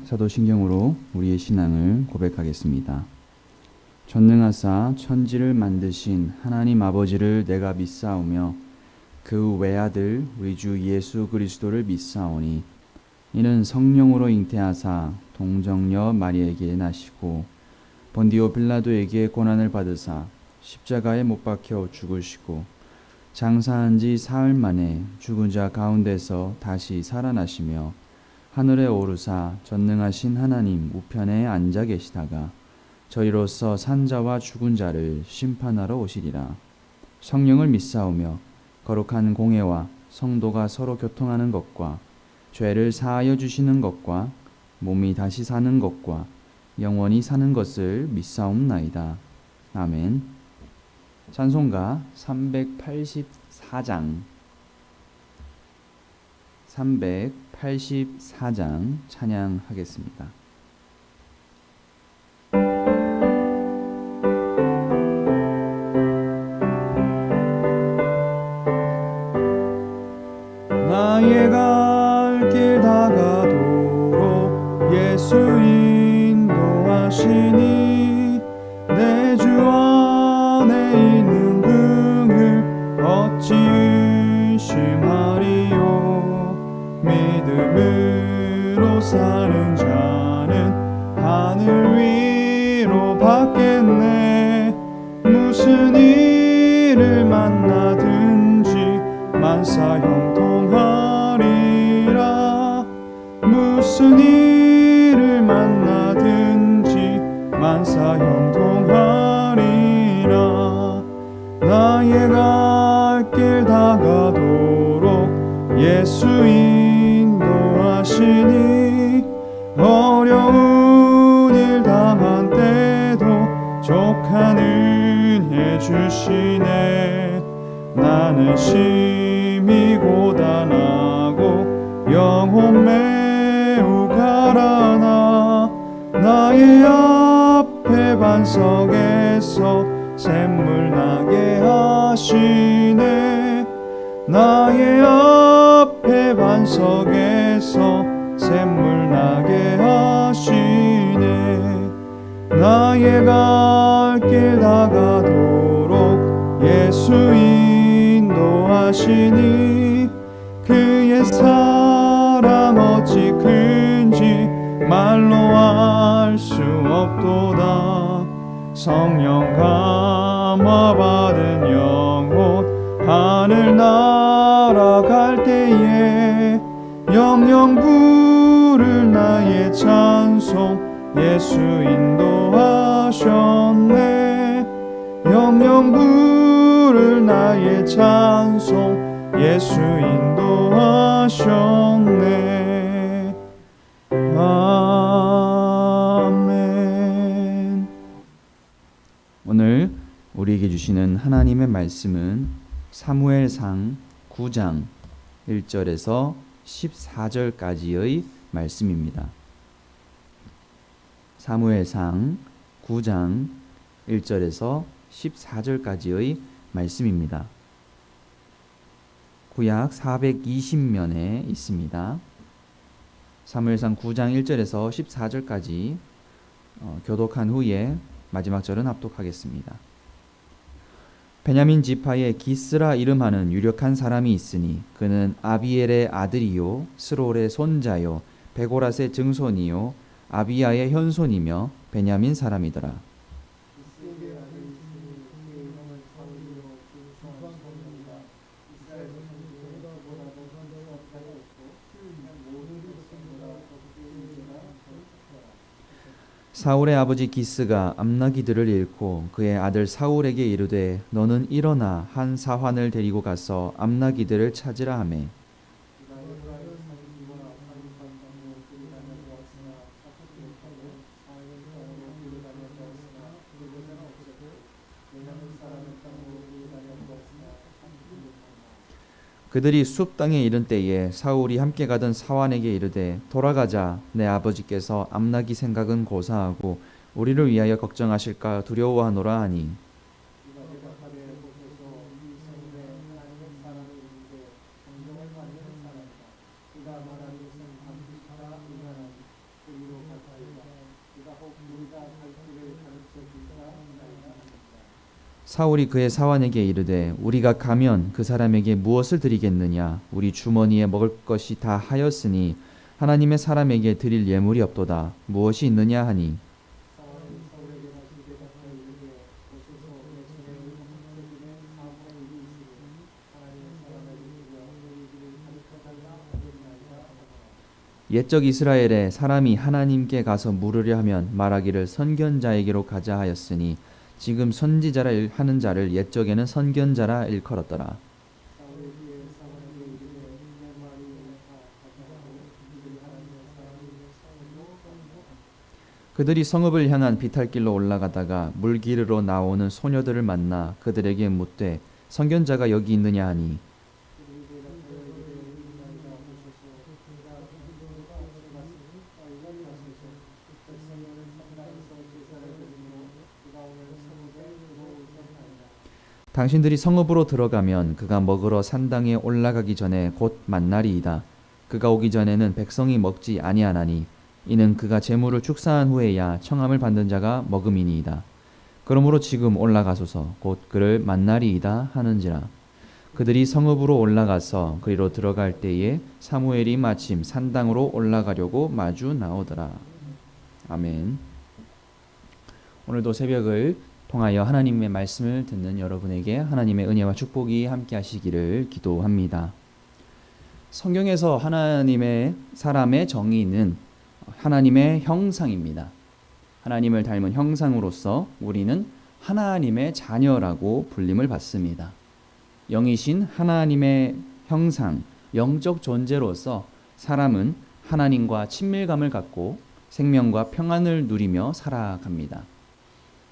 사도신경으로 우리의 신앙을 고백하겠습니다. 전능하사 천지를 만드신 하나님 아버지를 내가 믿사오며 그 외아들 우리 주 예수 그리스도를 믿사오니 이는 성령으로 잉태하사 동정녀 마리에게 나시고 본디오 빌라도에게 고난을 받으사 십자가에 못 박혀 죽으시고 장사한 지 사흘 만에 죽은 자 가운데서 다시 살아나시며 하늘에 오르사 전능하신 하나님 우편에 앉아 계시다가 저희로서 산자와 죽은 자를 심판하러 오시리라. 성령을 믿사오며 거룩한 공회와 성도가 서로 교통하는 것과 죄를 사하여 주시는 것과 몸이 다시 사는 것과 영원히 사는 것을 믿사옵나이다. 아멘. 찬송가 384장 찬양하겠습니다. 나의 갈 길 다가도록 예수 인도하시니 내 주 안에 있는 긍을 어찌 의심하리요. 믿음으로 사는 자는 하늘 위로 받겠네. 무슨 일을 만나든지 만사 형통하리라. 무슨 일을 만나든지 만사 형통하리라. 나의 갈 길 다가도록 예수 인도하시니 어려운 일 당한 때도 족한 은혜 주시네. 나는 심히 고단하고 영혼 매우 가라나 나의 앞에 반석에서 샘물 나게 하시네. 나의 앞에 반석에서 샘물 나게 하시네. 나의 갈 길 다가도록 예수 인도하시니 그의 사랑 어찌 큰지 말로 알 수 없도다. 성령 감화 받은 영혼 하늘 날아갈 때에 영영 부를 나의 찬송 예수 인도하셨네. 영영 부를 나의 찬송 예수 인도하셨네. 아멘. 오늘 우리에게 주시는 하나님의 말씀은 사무엘상 9장 1절에서 14절까지의 말씀입니다. 사무엘상 9장 1절에서 14절까지의 말씀입니다. 구약 420면에 있습니다. 사무엘상 9장 1절에서 14절까지 교독한 후에 마지막 절은 합독하겠습니다. 베냐민 지파에 기스라 이름하는 유력한 사람이 있으니 그는 아비엘의 아들이요 스롤의 손자요 베고랏의 증손이요 아비야의 현손이며 베냐민 사람이더라. 사울의 아버지 기스가 암나기들을 잃고 그의 아들 사울에게 이르되 너는 일어나 한 사환을 데리고 가서 암나기들을 찾으라 하매 그들이 숲 땅에 이른 때에 사울이 함께 가던 사환에게 이르되 돌아가자. 내 아버지께서 암나기 생각은 고사하고 우리를 위하여 걱정하실까 두려워하노라 하니 사울이 그의 사환에게 이르되 우리가 가면 그 사람에게 무엇을 드리겠느냐 우리 주머니에 먹을 것이 다 하였으니 하나님의 사람에게 드릴 예물이 없도다 무엇이 있느냐 하니 옛적 이스라엘에 사람이 하나님께 가서 물으려 하면 말하기를 선견자에게로 가자 하였으니 지금 선지자라 하는 자를 옛적에는 선견자라 일컬었더라. 그들이 성읍을 향한 비탈길로 올라가다가 물기르러 나오는 소녀들을 만나 그들에게 묻되 선견자가 여기 있느냐 하니 당신들이 성읍으로 들어가면 그가 먹으러 산당에 올라가기 전에 곧 만나리이다. 그가 오기 전에는 백성이 먹지 아니하나니 이는 그가 재물을 축사한 후에야 청함을 받는 자가 먹음이니이다. 그러므로 지금 올라가소서 곧 그를 만나리이다 하는지라. 그들이 성읍으로 올라가서 그리로 들어갈 때에 사무엘이 마침 산당으로 올라가려고 마주 나오더라. 아멘. 오늘도 새벽을 통하여 하나님의 말씀을 듣는 여러분에게 하나님의 은혜와 축복이 함께 하시기를 기도합니다. 성경에서 하나님의 사람의 정의는 하나님의 형상입니다. 하나님을 닮은 형상으로서 우리는 하나님의 자녀라고 불림을 받습니다. 영이신 하나님의 형상, 영적 존재로서 사람은 하나님과 친밀감을 갖고 생명과 평안을 누리며 살아갑니다.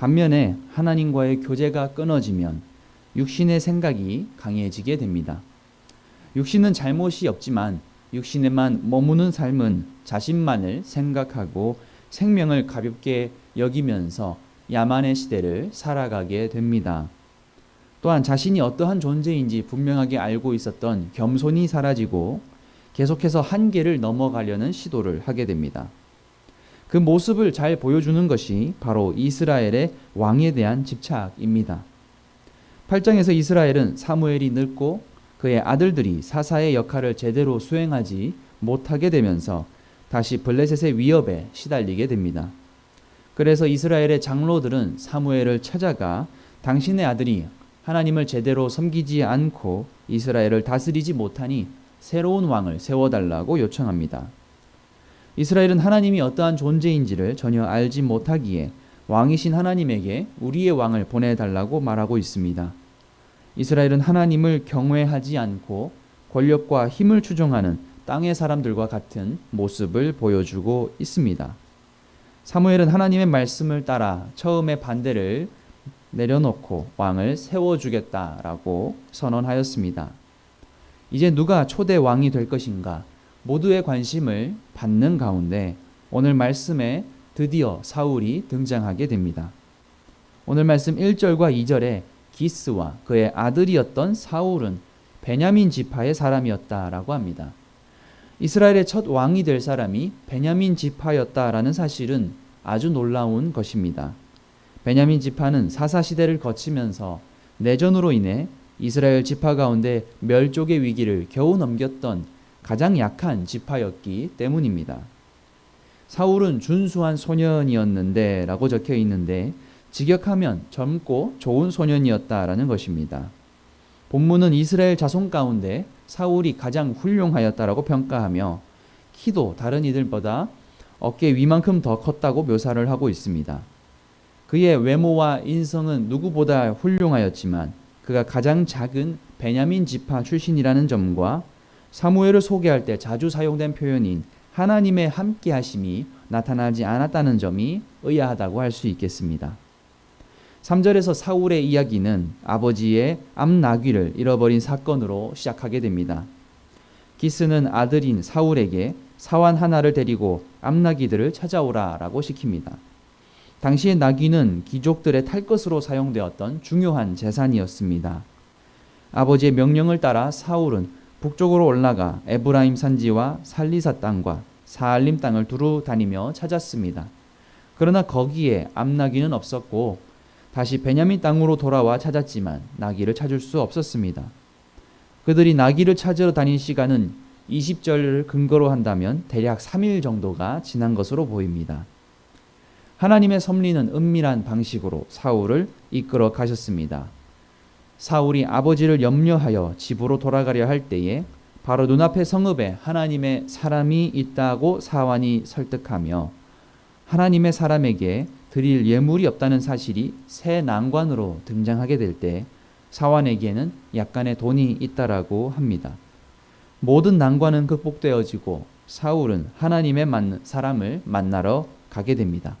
반면에 하나님과의 교제가 끊어지면 육신의 생각이 강해지게 됩니다. 육신은 잘못이 없지만 육신에만 머무는 삶은 자신만을 생각하고 생명을 가볍게 여기면서 야만의 시대를 살아가게 됩니다. 또한 자신이 어떠한 존재인지 분명하게 알고 있었던 겸손이 사라지고 계속해서 한계를 넘어가려는 시도를 하게 됩니다. 그 모습을 잘 보여주는 것이 바로 이스라엘의 왕에 대한 집착입니다. 8장에서 이스라엘은 사무엘이 늙고 그의 아들들이 사사의 역할을 제대로 수행하지 못하게 되면서 다시 블레셋의 위협에 시달리게 됩니다. 그래서 이스라엘의 장로들은 사무엘을 찾아가 당신의 아들이 하나님을 제대로 섬기지 않고 이스라엘을 다스리지 못하니 새로운 왕을 세워달라고 요청합니다. 이스라엘은 하나님이 어떠한 존재인지를 전혀 알지 못하기에 왕이신 하나님에게 우리의 왕을 보내달라고 말하고 있습니다. 이스라엘은 하나님을 경외하지 않고 권력과 힘을 추종하는 땅의 사람들과 같은 모습을 보여주고 있습니다. 사무엘은 하나님의 말씀을 따라 처음에 반대를 내려놓고 왕을 세워주겠다라고 선언하였습니다. 이제 누가 초대 왕이 될 것인가? 모두의 관심을 받는 가운데 오늘 말씀에 드디어 사울이 등장하게 됩니다. 오늘 말씀 1절과 2절에 기스와 그의 아들이었던 사울은 베냐민 지파의 사람이었다라고 합니다. 이스라엘의 첫 왕이 될 사람이 베냐민 지파였다라는 사실은 아주 놀라운 것입니다. 베냐민 지파는 사사시대를 거치면서 내전으로 인해 이스라엘 지파 가운데 멸족의 위기를 겨우 넘겼던 가장 약한 지파였기 때문입니다. 사울은 준수한 소년이었는데 라고 적혀 있는데 직역하면 젊고 좋은 소년이었다라는 것입니다. 본문은 이스라엘 자손 가운데 사울이 가장 훌륭하였다라고 평가하며 키도 다른 이들보다 어깨 위만큼 더 컸다고 묘사를 하고 있습니다. 그의 외모와 인성은 누구보다 훌륭하였지만 그가 가장 작은 베냐민 지파 출신이라는 점과 사무엘을 소개할 때 자주 사용된 표현인 하나님의 함께하심이 나타나지 않았다는 점이 의아하다고 할 수 있겠습니다. 3절에서 사울의 이야기는 아버지의 암나귀를 잃어버린 사건으로 시작하게 됩니다. 기스는 아들인 사울에게 사환 하나를 데리고 암나귀들을 찾아오라라고 시킵니다. 당시의 나귀는 귀족들의 탈 것으로 사용되었던 중요한 재산이었습니다. 아버지의 명령을 따라 사울은 북쪽으로 올라가 에브라임 산지와 살리사 땅과 사알림 땅을 두루 다니며 찾았습니다. 그러나 거기에 암나귀는 없었고 다시 베냐민 땅으로 돌아와 찾았지만 나귀를 찾을 수 없었습니다. 그들이 나귀를 찾으러 다닌 시간은 20절을 근거로 한다면 대략 3일 정도가 지난 것으로 보입니다. 하나님의 섭리는 은밀한 방식으로 사울을 이끌어 가셨습니다. 사울이 아버지를 염려하여 집으로 돌아가려 할 때에 바로 눈앞의 성읍에 하나님의 사람이 있다고 사환이 설득하며 하나님의 사람에게 드릴 예물이 없다는 사실이 새 난관으로 등장하게 될 때 사환에게는 약간의 돈이 있다라고 합니다. 모든 난관은 극복되어지고 사울은 하나님의 사람을 만나러 가게 됩니다.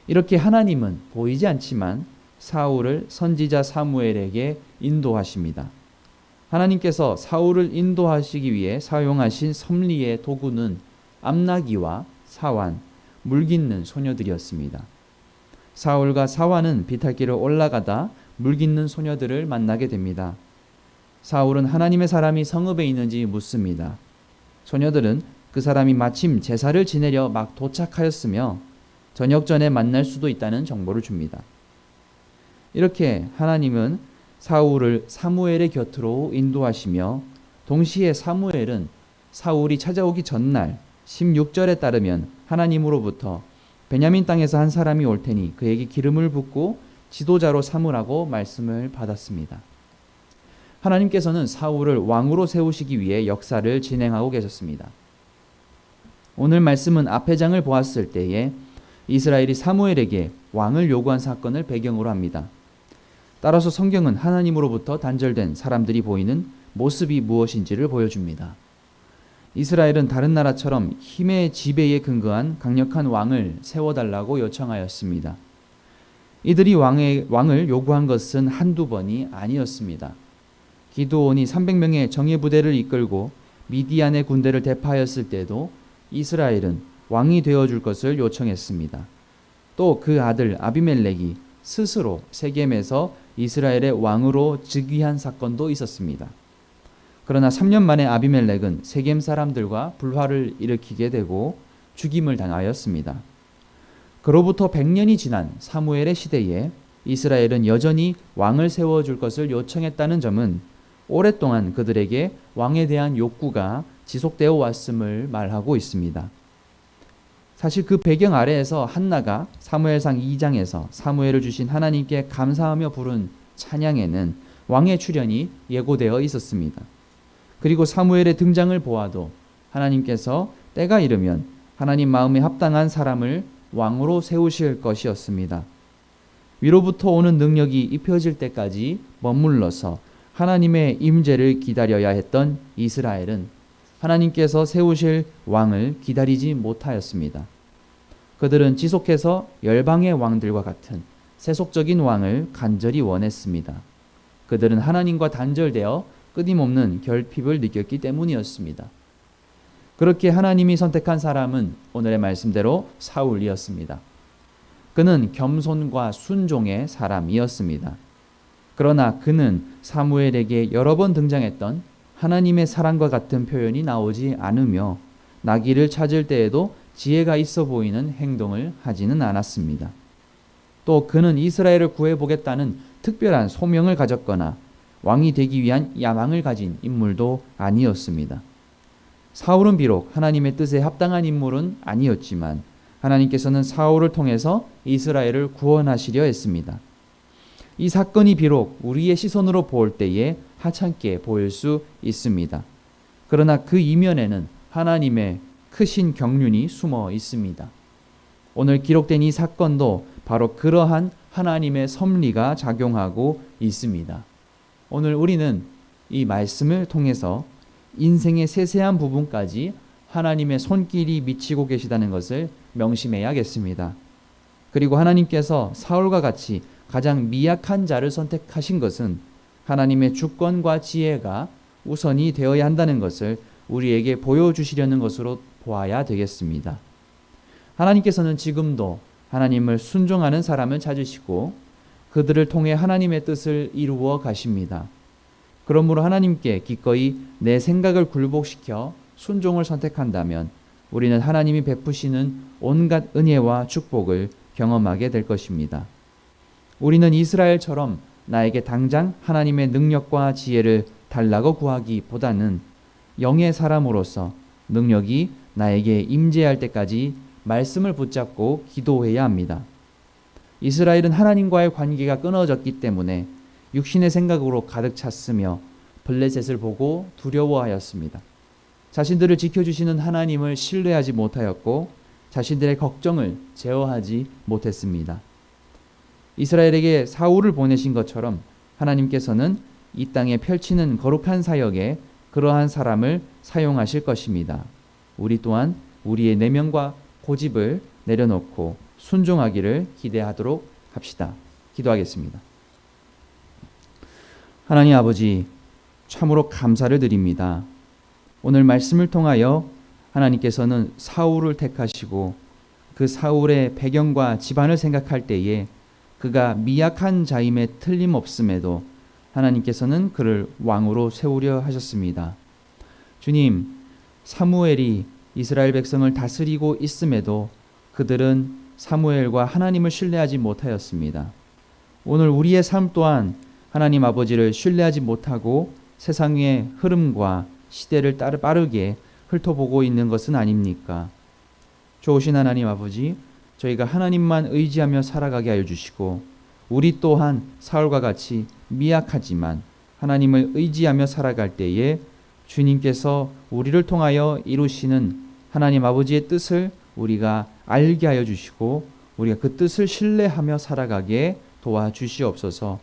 이렇게 하나님은 보이지 않지만 사울을 선지자 사무엘에게 인도하십니다. 하나님께서 사울을 인도하시기 위해 사용하신 섭리의 도구는 암나귀와 사환, 물깃는 소녀들이었습니다. 사울과 사환은 비탈길을 올라가다 물깃는 소녀들을 만나게 됩니다. 사울은 하나님의 사람이 성읍에 있는지 묻습니다. 소녀들은 그 사람이 마침 제사를 지내려 막 도착하였으며 저녁 전에 만날 수도 있다는 정보를 줍니다. 이렇게 하나님은 사울을 사무엘의 곁으로 인도하시며 동시에 사무엘은 사울이 찾아오기 전날 16절에 따르면 하나님으로부터 베냐민 땅에서 한 사람이 올 테니 그에게 기름을 붓고 지도자로 삼으라고 말씀을 받았습니다. 하나님께서는 사울을 왕으로 세우시기 위해 역사를 진행하고 계셨습니다. 오늘 말씀은 앞의 장을 보았을 때에 이스라엘이 사무엘에게 왕을 요구한 사건을 배경으로 합니다. 따라서 성경은 하나님으로부터 단절된 사람들이 보이는 모습이 무엇인지를 보여줍니다. 이스라엘은 다른 나라처럼 힘의 지배에 근거한 강력한 왕을 세워달라고 요청하였습니다. 이들이 왕을 요구한 것은 한두 번이 아니었습니다. 기드온이 300명의 정예부대를 이끌고 미디안의 군대를 대파하였을 때도 이스라엘은 왕이 되어줄 것을 요청했습니다. 또 그 아들 아비멜렉이 스스로 세겜에서 이스라엘의 왕으로 즉위한 사건도 있었습니다. 그러나 3년 만에 아비멜렉은 세겜 사람들과 불화를 일으키게 되고 죽임을 당하였습니다. 그로부터 100년이 지난 사무엘의 시대에 이스라엘은 여전히 왕을 세워줄 것을 요청했다는 점은 오랫동안 그들에게 왕에 대한 욕구가 지속되어 왔음을 말하고 있습니다. 사실 그 배경 아래에서 한나가 사무엘상 2장에서 사무엘을 주신 하나님께 감사하며 부른 찬양에는 왕의 출현이 예고되어 있었습니다. 그리고 사무엘의 등장을 보아도 하나님께서 때가 이르면 하나님 마음에 합당한 사람을 왕으로 세우실 것이었습니다. 위로부터 오는 능력이 입혀질 때까지 머물러서 하나님의 임재를 기다려야 했던 이스라엘은 하나님께서 세우실 왕을 기다리지 못하였습니다. 그들은 지속해서 열방의 왕들과 같은 세속적인 왕을 간절히 원했습니다. 그들은 하나님과 단절되어 끊임없는 결핍을 느꼈기 때문이었습니다. 그렇게 하나님이 선택한 사람은 오늘의 말씀대로 사울이었습니다. 그는 겸손과 순종의 사람이었습니다. 그러나 그는 사무엘에게 여러 번 등장했던 하나님의 사랑과 같은 표현이 나오지 않으며 나귀를 찾을 때에도 지혜가 있어 보이는 행동을 하지는 않았습니다. 또 그는 이스라엘을 구해보겠다는 특별한 소명을 가졌거나 왕이 되기 위한 야망을 가진 인물도 아니었습니다. 사울은 비록 하나님의 뜻에 합당한 인물은 아니었지만 하나님께서는 사울을 통해서 이스라엘을 구원하시려 했습니다. 이 사건이 비록 우리의 시선으로 볼 때에 하찮게 보일 수 있습니다. 그러나 그 이면에는 하나님의 크신 경륜이 숨어 있습니다. 오늘 기록된 이 사건도 바로 그러한 하나님의 섭리가 작용하고 있습니다. 오늘 우리는 이 말씀을 통해서 인생의 세세한 부분까지 하나님의 손길이 미치고 계시다는 것을 명심해야겠습니다. 그리고 하나님께서 사울과 같이 가장 미약한 자를 선택하신 것은 하나님의 주권과 지혜가 우선이 되어야 한다는 것을 우리에게 보여주시려는 것으로 보아야 되겠습니다. 하나님께서는 지금도 하나님을 순종하는 사람을 찾으시고 그들을 통해 하나님의 뜻을 이루어 가십니다. 그러므로 하나님께 기꺼이 내 생각을 굴복시켜 순종을 선택한다면 우리는 하나님이 베푸시는 온갖 은혜와 축복을 경험하게 될 것입니다. 우리는 이스라엘처럼 나에게 당장 하나님의 능력과 지혜를 달라고 구하기보다는 영의 사람으로서 능력이 나에게 임재할 때까지 말씀을 붙잡고 기도해야 합니다. 이스라엘은 하나님과의 관계가 끊어졌기 때문에 육신의 생각으로 가득 찼으며 블레셋을 보고 두려워하였습니다. 자신들을 지켜주시는 하나님을 신뢰하지 못하였고 자신들의 걱정을 제어하지 못했습니다. 이스라엘에게 사울을 보내신 것처럼 하나님께서는 이 땅에 펼치는 거룩한 사역에 그러한 사람을 사용하실 것입니다. 우리 또한 우리의 내면과 고집을 내려놓고 순종하기를 기대하도록 합시다. 기도하겠습니다. 하나님 아버지, 참으로 감사를 드립니다. 오늘 말씀을 통하여 하나님께서는 사울을 택하시고 그 사울의 배경과 집안을 생각할 때에 그가 미약한 자임에 틀림없음에도 하나님께서는 그를 왕으로 세우려 하셨습니다. 주님, 사무엘이 이스라엘 백성을 다스리고 있음에도 그들은 사무엘과 하나님을 신뢰하지 못하였습니다. 오늘 우리의 삶 또한 하나님 아버지를 신뢰하지 못하고 세상의 흐름과 시대를 빠르게 훑어보고 있는 것은 아닙니까? 좋으신 하나님 아버지, 저희가 하나님만 의지하며 살아가게 하여 주시고 우리 또한 사울과 같이 미약하지만 하나님을 의지하며 살아갈 때에 주님께서 우리를 통하여 이루시는 하나님 아버지의 뜻을 우리가 알게 하여 주시고 우리가 그 뜻을 신뢰하며 살아가게 도와주시옵소서.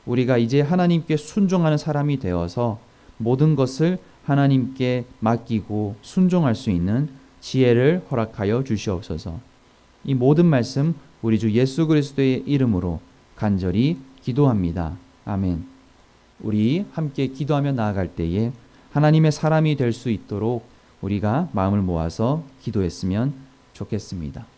우리가 이제 하나님께 순종하는 사람이 되어서 모든 것을 하나님께 맡기고 순종할 수 있는 지혜를 허락하여 주시옵소서. 이 모든 말씀 우리 주 예수 그리스도의 이름으로 간절히 기도합니다. 아멘. 우리 함께 기도하며 나아갈 때에 하나님의 사람이 될 수 있도록 우리가 마음을 모아서 기도했으면 좋겠습니다.